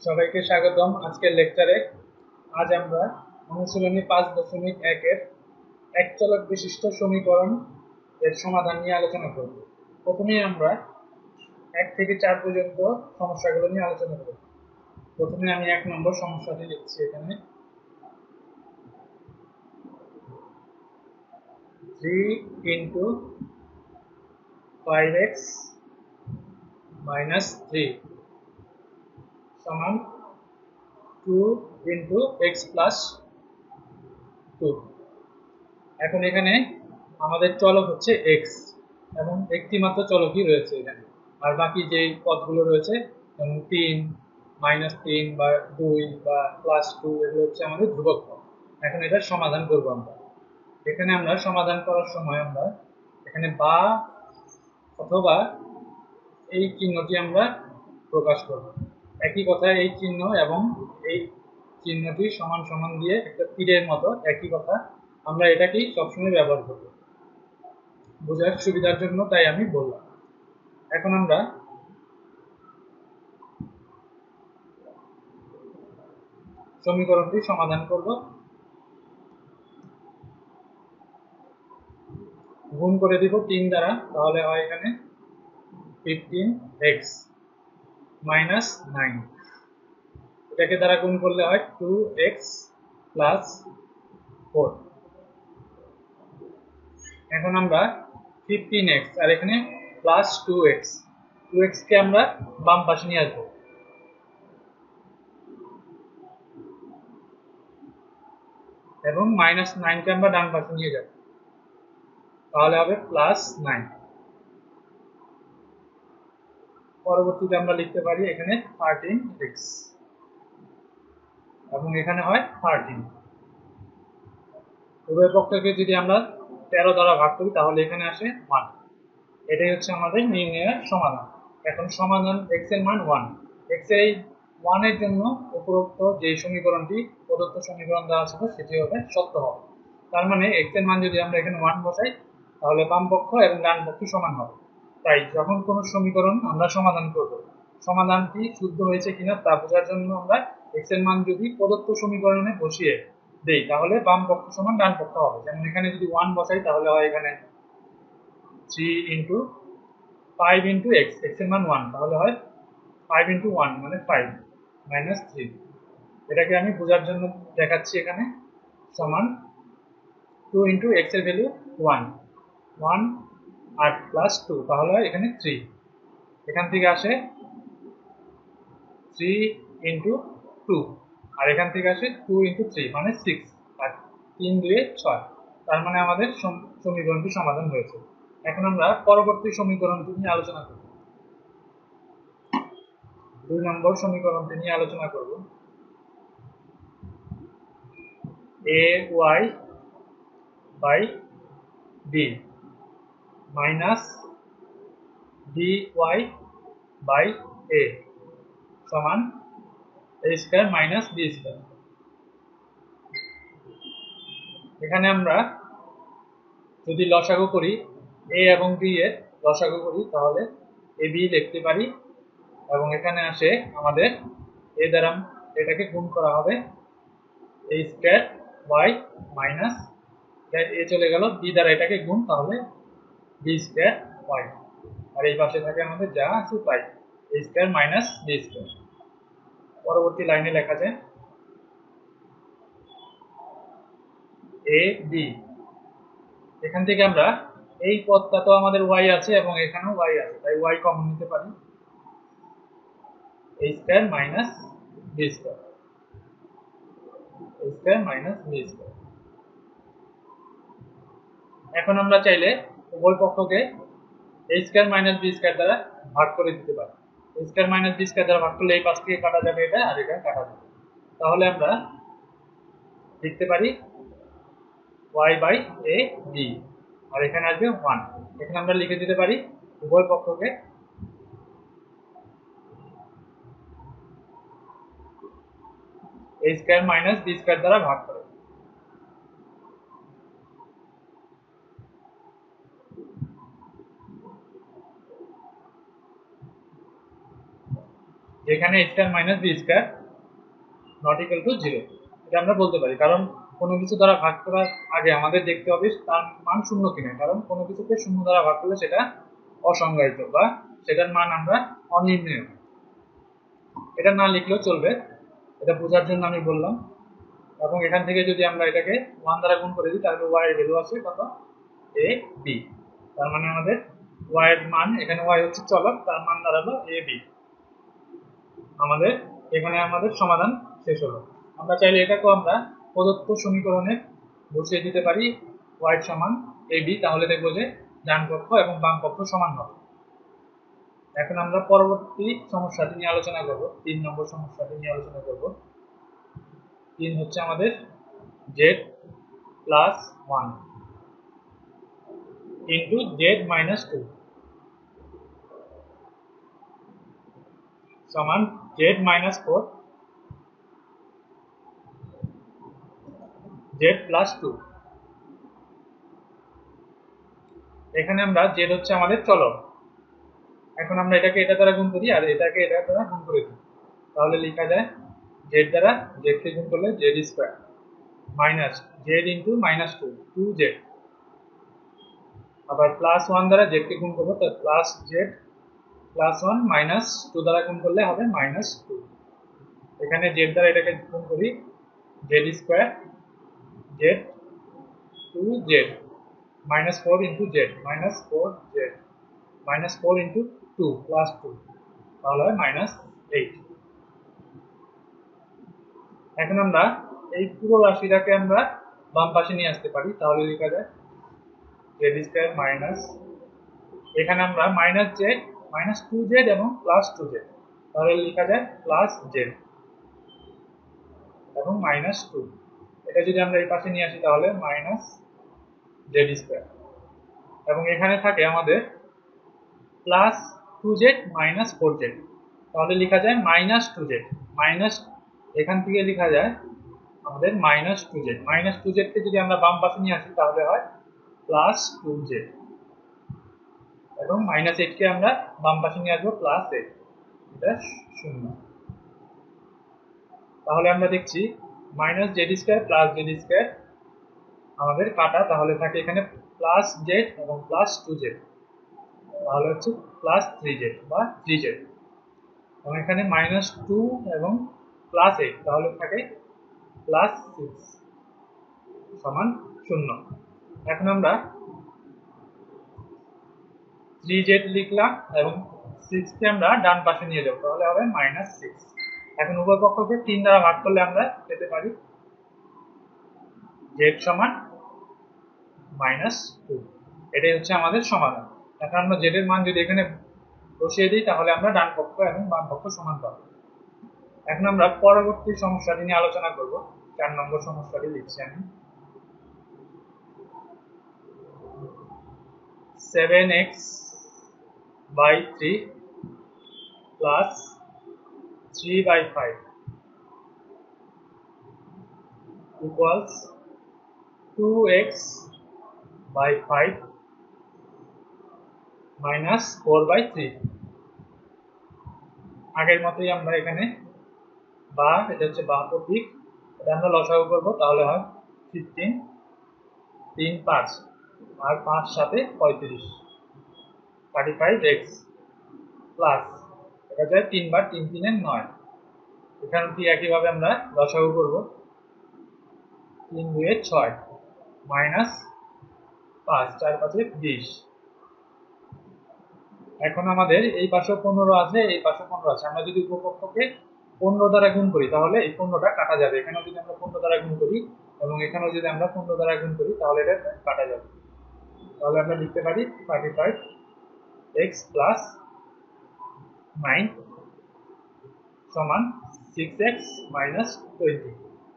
সবাইকে স্বাগতম আজকের লেকচারে। আজ আমরা অনুশীলনী 5.1 এর এক চলক বিশিষ্ট সমীকরণ এর সমাধান নিয়ে আলোচনা করব। প্রথমে আমরা 1 থেকে 4 পর্যন্ত সমস্যাগুলো নিয়ে আলোচনা করব। প্রথমে আমি 1 নম্বর সমস্যাটি লিখছি এখানে। 3 into 5x minus 3 সমান 2 into x plus 2। এখন এখানে আমাদের চলক হচ্ছে x এবং একটি মাত্র চলকই রয়েছে এখানে, আর বাকি যে পদগুলো রয়েছে যেমন 3 -3 বা 2 বা +2 এগুলো হচ্ছে আমাদের ধ্রুবক পদ। এখন এটা সমাধান করব আমরা। এখানে আমরা সমাধান করার সময় আমরা এখানে বা অথবা এই চিহ্নটি আমরা প্রকাশ করব। একই কথা, এই চিহ্ন এবং এই চিহ্নটি সমান সমান দিয়ে একটা তীরের মতো একই কথা, আমরা এটাকেই সবসময় ব্যবহার করব বোঝার সুবিধার জন্য, তাই আমি বললাম। এখন আমরা সমীকরণটি সমাধান করব। গুণ করে দিব 3 দ্বারা, তাহলে হয় এখানে 15x minus 9। এটাকে দ্বারা গুণ করলে হয় 2x plus 4। এখন আমরা 15x আর এখানে প্লাস 2x কে আমরা বাম পাশে নিয়ে আসবো এবং -9 কে আমরা ডান পাশে নিয়ে যাব, তাহলে হবে +9। পরবর্তীতে আমরা লিখতে পারি এখানে 13x এবং এখানে হয় 13। উভয় পক্ষকে যদি আমরা 13 দ্বারা ভাগ করি তাহলে এখানে আসে 1। এটাই হচ্ছে আমাদের নির্ণয়ের সমাধান। এখন সমাধান x এর মান 1। x এর এই 1 এর জন্য উপরোক্ত যে সমীকরণটি প্রদত্ত সমীকরণ দেওয়া ছিল সেটি হবে সত্য হবে। তার মানে x এর মান যদি আমরা এখানে 1 বসাই তাহলে বাম পক্ষ এবং ডান পক্ষ সমান হবে। তাই যখন কোনো সমীকরণ আমরা সমাধান করব, সমাধানটি শুদ্ধ হয়েছে কিনা তা বোঝার জন্য আমরা x এর মান যদি প্রদত্ত সমীকরণে বসিয়ে দেই তাহলে বাম পক্ষ সমান ডান পক্ষ হবে। যেমন এখানে যদি 1 বসাই তাহলে হয় এখানে 3 into 5 into x, x এর মান 1, তাহলে হয় 5 into 1 মানে 5 minus 3। এটাকে আমি বোঝার জন্য দেখাচ্ছি এখানে সমান 2 into x এর ভ্যালু 1 আর প্লাস 2, তাহলে হয় এখানে 3। এখান থেকে আসে 3 into 2 আর এখান থেকে আসে 2 into 3 মানে 6 আর 3 2 6, তার মানে আমাদের সমীকরণটি সমাধান হয়েছে। এখন আমরা পরবর্তী সমীকরণটি নিয়ে আলোচনা করব। 2 নম্বর সমীকরণটি নিয়ে আলোচনা করব। ay by b minus dy by a সমান a square minus b square. এখানে আমরা যদি লসাগু করি, a এবং b এর লসাগু করি তাহলে ab লিখতে পারি এবং এখানে আসে আমাদের a দ্বারা এটাকে গুণ করা হবে a square y minus a চলে গেল b দ্বারা এটাকে গুণ, তাহলে b স্কয়ার y, আর এই পাশে থাকে আমাদের যা আছে তাই a square minus b square. পরবর্তী লাইনে লেখা যায় a b। এখান থেকে আমরা এই পদটা তো আমাদের y আছে এবং এখানেও y আছে, তাই y কমন নিতে পারি, a square minus b square, a square minus b square. এখন আমরা চাইলে উভয় পক্ষকে a square minus b square দ্বারা ভাগ করে দিতে পারি। a square minus b square দ্বারা ভাগ করলে এই পাশ থেকে কাটা যাবে এটা আর এটা কাটা যাবে, তাহলে আমরা লিখতে পারি y বাই a b আর এখানে আসবে 1। এখানে আমরা লিখে দিতে পারি উভয় পক্ষকে a square minus b square দ্বারা ভাগ করে। যেখানে a square minus b square not equal to 0, এটা আমরা বলতে পারি। কারণ কোনো কিছু দ্বারা ভাগ করার আগে আমাদের দেখতে হবে তার মান শূন্য কিনা, কারণ কোনো কিছুকে শূন্য দ্বারা ভাগ করলে সেটা অসংজ্ঞায়িত বা সেটার মান আমরা অনির্ণেয়। এটা না লিখলেও চলবে, এটা বোঝার জন্য আমি বললাম। এবং এখান থেকে যদি আমরা এটাকে 1 দ্বারা গুণ করে দিই তাহলে y এর ভ্যালু আছে কত, a b। তার মানে আমাদের y এর মান, এখানে y হচ্ছে চলক, তার মান দাঁড়ালো a b। আমাদের এখানে আমাদের সমাধান শেষ হলো। আমরা চাইলে এটাকেও আমরা প্রদত্ত সমীকরণে বসিয়ে দিতে পারি y সমান ab, তাহলে দেখবো যে ডান পক্ষ এবং বাম পক্ষ সমান হবে। এখন আমরা পরবর্তী সমস্যাটি নিয়ে আলোচনা করব, 3 নম্বর সমস্যাটি নিয়ে আলোচনা করব। 3 হচ্ছে আমাদের z plus 1 into z minus 2 সমান z মাইনাস 4 z প্লাস 2। এখানে আমরা z হচ্ছে আমাদের চলক। এখন আমরা এটাকে এটা দ্বারা গুণ করি আর এটাকে এটা দ্বারা গুণ করে দিই, তাহলে লেখা যায় z দ্বারা z কে গুণ করলে z square minus z into minus 2 2z, আবার প্লাস 1 দ্বারা z কে গুণ করবো তো প্লাস z প্লাস 1 মাইনাস 2 দ্বারা গুণ করলে হবে মাইনাস 2। এখানে z দ্বারা এটাকে গুণ করি z square z 2z minus 4 into z minus 4z minus 4 into 2 plus 2, তাহলে হয় মাইনাস 8। এখন আমরা এই পুরো রাশিটাকে আমরা বাম পাশে নিয়ে আসতে পারি, তাহলে লেখা যায় z স্কয়ার মাইনাস, এখানে আমরা মাইনাস z মাইনাস 2z এবং প্লাস 2z, তাহলে লেখা যায় প্লাস z এবং মাইনাস 2। এটা যদি আমরা এই পাশে নিয়ে আসি তাহলে মাইনাস z স্কয়ার, এবং এখানে থাকে আমাদের প্লাস 2z মাইনাস 4z, তাহলে লেখা যায় মাইনাস 2z মাইনাস, এখান থেকে লেখা যায় আমাদের মাইনাস 2z। মাইনাস 2z কে যদি আমরা বাম পাশে নিয়ে আসি তাহলে হয় প্লাস 2z, এবং মাইনাস 8 কে আমরা বাম পাশে নিয়ে আসবো প্লাস 8, এটা শূন্য। তাহলে আমরা দেখছি minus z square plus z square আমাদের কাটা, তাহলে থাকে এখানে প্লাস z এবং প্লাস 2z, তাহলে হচ্ছে প্লাস 3z বা 3z, এবং এখানে মাইনাস 2 এবং প্লাস 8, তাহলে থাকে প্লাস 6 সমান 0। এখন আমরা 3z লিখলাম এবং 6 কে আমরা ডান পাশে নিয়ে যাব, তাহলে হবে মাইনাস 6। এখন উভয় পক্ষকে 3 দ্বারা ভাগ করলে আমরা পেতে পারি z সমান মাইনাস 2। এটাই হচ্ছে আমাদের সমাধান। এখন আমরা z এর মান যদি এখানে বসিয়ে দিই তাহলে আমরা ডান পক্ষ এবং বাম পক্ষ সমান পাবো। এখন আমরা পরবর্তী সমস্যাটি নিয়ে আলোচনা করব। 4 নম্বর সমস্যাটি লিখছি আমি, 7x by 3 plus 3 by 5 equals 2x by 5 minus 4 by 3। আগের মতোই আমরা এখানে বা, এটা হচ্ছে বাহুর দিক, এটা আমরা লসাগু করব, তাহলে হয় 15 3 5 আর 5 সাথে 35 35x প্লাস, এটা যায় 3 বার 3 3 এর 9। এখানে ঠিক একইভাবে আমরা লসাগু করব, 3 2 এর 6 মাইনাস 5 4 5 এর 20। এখন আমাদের এই পাশে 15 আছে, এই পাশে 15 আছে, আমরা যদি উপপক্ষকে 15 দ্বারা গুণ করি তাহলে এই 15টা কাটা যাবে। এখানে যদি আমরা 15 দ্বারা গুণ করি এবং এখানেও যদি আমরা 15 দ্বারা গুণ করি তাহলে এটা কাটা যাবে, তাহলে আমরা লিখতে পারি 35x প্লাস 9 সমান 6x মাইনাস 20।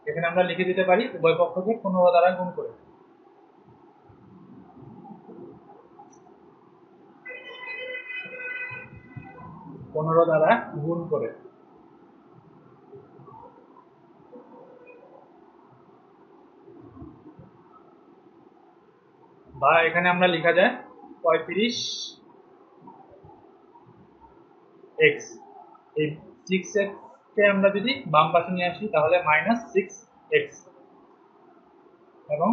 এখানে আমরা লিখে দিতে পারি উভয় পক্ষকে 15 দ্বারা গুণ করে। দ্বারা গুণ করে, বা এখানে আমরা লেখা যায় 35x, এই 6x কে আমরা যদি বাম পাশে নিয়ে আসি তাহলে -6x এবং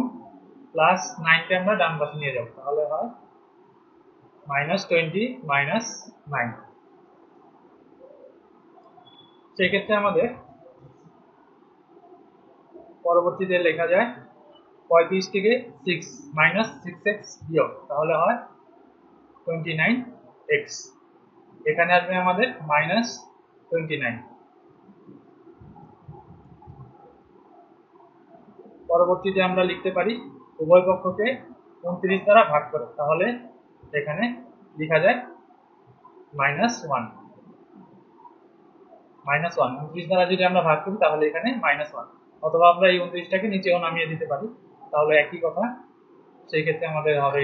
+9 কে আমরা ডান পাশে নিয়ে যাব তাহলে হয় -20 -9। সেক্ষেত্রে আমাদের পরবর্তীতে লেখা যায় 35 থেকে 6x বিয়োগ তাহলে হয় 29x। এখানে আসবে আমাদের -29। পরবর্তীতে আমরা লিখতে পারি উভয় পক্ষকে 29 দ্বারা ভাগ করে তাহলে এখানে লেখা যায় -1। 29 দ্বারা যদি আমরা ভাগ করি তাহলে এখানে -1, অথবা আমরা এই 29টাকে নিচেও নামিয়ে দিতে পারি তাহলে একই কথা। সেই ক্ষেত্রে আমাদের হবে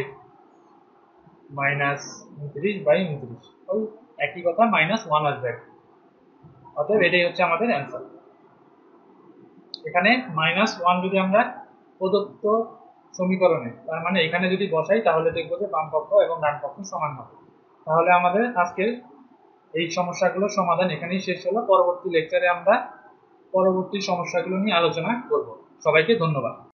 -29/29, ওই একই কথা -1 আসবে। অতএব এটাই হচ্ছে আমাদের অ্যান্সার। এখানে -1 যদি আমরা প্রদত্ত সমীকরণে, তার মানে এখানে যদি বসাই তাহলে দেখবো যে বাম পক্ষ এবং ডান পক্ষ সমান হবে। তাহলে আমাদের আজকের এই সমস্যাগুলোর সমাধান এখানেই শেষ হলো। পরবর্তী লেকচারে আমরা পরবর্তী সমস্যাগুলো নিয়ে আলোচনা করব। সবাইকে ধন্যবাদ।